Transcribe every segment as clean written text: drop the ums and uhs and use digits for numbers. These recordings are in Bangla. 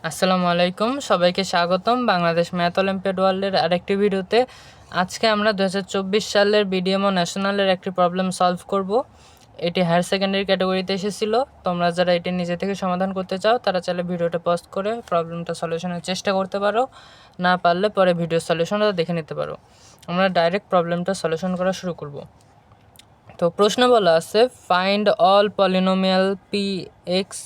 আসসালামু আলাইকুম, সবাইকে স্বাগতম বাংলাদেশ ম্যাথ অলিম্পিয়াড ওয়ার্ল্ডের আরেকটি ভিডিওতে। আজকে আমরা 2024 সালের বিডিএমও ন্যাশনালের একটি প্রবলেম সলভ করব। এটি হায়ার সেকেন্ডারি ক্যাটাগরিতে এসেছিল। তোমরা যারা এটি নিজে থেকে সমাধান করতে চাও তারা চাইলে ভিডিওটা পজ করে প্রবলেমটা সলিউশনের চেষ্টা করতে পারো, না পারলে পরে ভিডিও সলিউশনটা দেখে নিতে পারো। আমরা ডাইরেক্ট প্রবলেমটা সলিউশন করা শুরু করব। তো প্রশ্ন বলা আছে, find all polynomial P x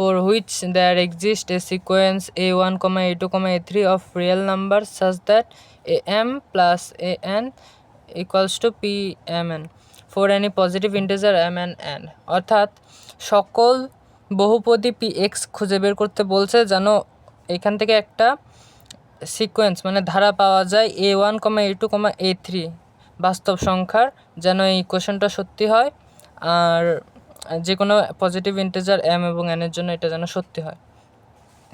for which there exists a sequence a1, a2, a3 of real numbers such that am plus an equals to pmn for any positive integer m and n। অর্থাৎ সকল বহুপদী px খুঁজে বের করতে বলছে, যেন এখান থেকে একটা সিকোয়েন্স মানে ধারা পাওয়া যায় a1, a2, a3 বাস্তব সংখ্যার, যেন এই ইকুয়েশনটা সত্যি হয়, আর যে কোনো পজিটিভ ইন্টিজার এম এবং এনের জন্য এটা যেন সত্যি হয়।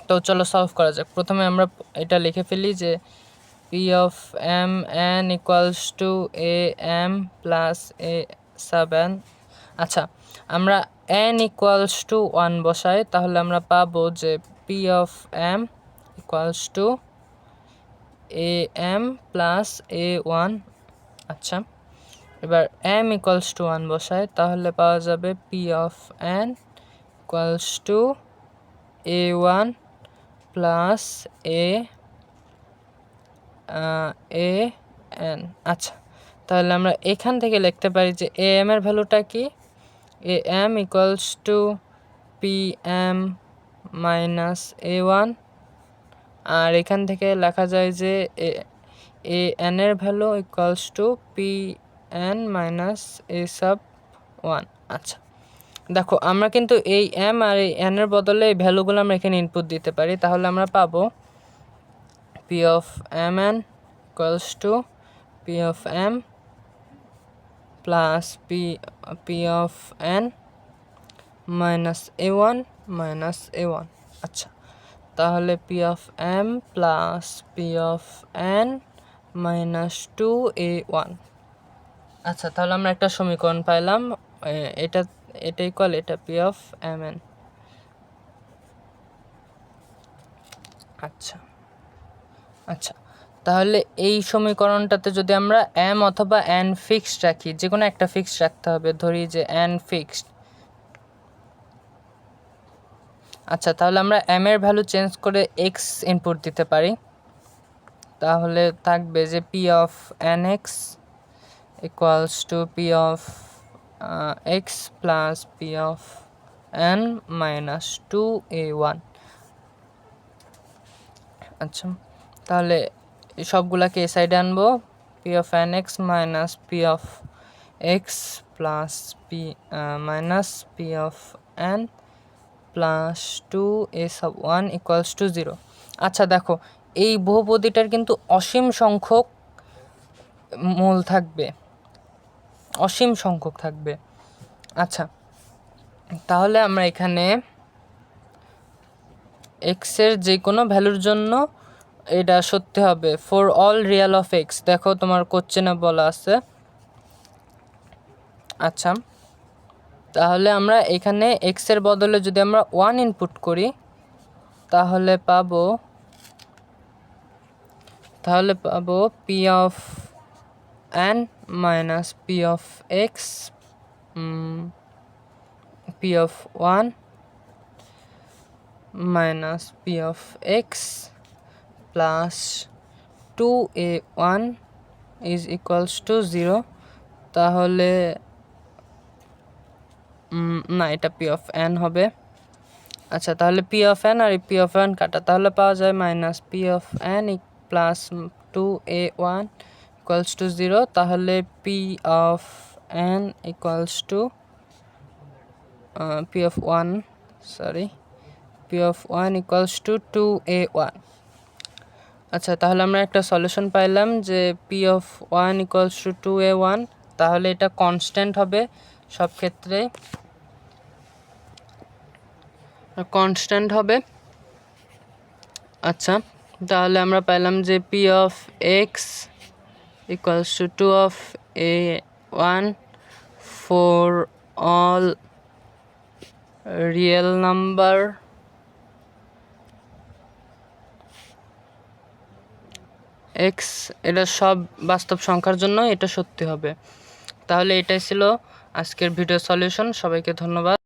তো চলো সলভ করা যাক। প্রথমে আমরা এটা লিখে ফেলি যে P of M N equals to A M plus A sub N. আচ্ছা, আমরা এন ইকুয়ালস টু 1 বসাই, তাহলে আমরা পাবো যে P of M equals to A M plus A one. আচ্ছা, এবার m ইকুয়ালস টু 1 বসায়, তাহলে পাওয়া যাবে P of n equals to A one plus A N. আচ্ছা, তাহলে আমরা এখান থেকে লিখতে পারি যে এ এম এর ভ্যালুটা কি, a m equals to p m minus A one, আর এখান থেকে লেখা যায় যে এ এন এর value equals to p n minus a sub one. আচ্ছা, দেখো আমরা কিন্তু এই এম আর এই এন এর বদলে এই ভ্যালুগুলো আমরা এখানে ইনপুট দিতে পারি, তাহলে আমরা পাবো P of M N equals to P of M plus P of N minus A one minus A one. আচ্ছা, তাহলে P of M plus P of N minus two A one. আচ্ছা, তাহলে আমরা একটা সমীকরণ পাইলাম, এটা ইকুয়াল এটা পি অফ এম এন। আচ্ছা আচ্ছা তাহলে এই সমীকরণটাতে যদি আমরা এম অথবা এন ফিক্সড রাখি, যে কোনো একটা ফিক্সড রাখতে হবে, ধরি যে এন ফিক্সড। আচ্ছা, তাহলে আমরা এম এর ভ্যালু চেঞ্জ করে এক্স ইনপুট দিতে পারি, তাহলে থাকবে যে P of N X equals to P of x plus P of N minus two A one. আচ্ছা, তাহলে সবগুলাকে এ সাইডে আনবো, P of N X minus P of x plus P minus P of N plus two A sub one equals to zero. আচ্ছা, দেখো এই বহুপদীটার কিন্তু অসীম সংখ্যক মূল থাকবে, অসীম সংখ্যক থাকবে। আচ্ছা, তাহলে আমরা এখানে এক্সের যে কোনো ভ্যালুর জন্য এটা সত্যি হবে for all Real of x. দেখো তোমার কোশ্চেনে বলা আছে। আচ্ছা, তাহলে আমরা এখানে এক্সের বদলে যদি আমরা ওয়ান ইনপুট করি, তাহলে পাবো P of N minus P of x p of one minus P of x plus two A one is equals to zero. তাহলে না, এটা পি অফ এন হবে। আচ্ছা, তাহলে পি অফ এন আর পি অফ এন কাটা, তাহলে পাওয়া যায় minus P of N plus two A one equals to zero. তাহলে P of n equals to P of one equals to two A one. আচ্ছা, তাহলে আমরা একটা সলিউশন পাইলাম যে P of one equals to two A one, তাহলে এটা কনস্ট্যান্ট হবে, সব ক্ষেত্রে কনস্ট্যান্ট হবে। আচ্ছা, তাহলে আমরা পাইলাম যে P of X equals to two of A one for all real number X এটা সব বাস্তব সংখ্যার জন্য এটা সত্যি হবে। তাহলে এটাই ছিল আজকের ভিডিও সলিউশন। সবাইকে ধন্যবাদ।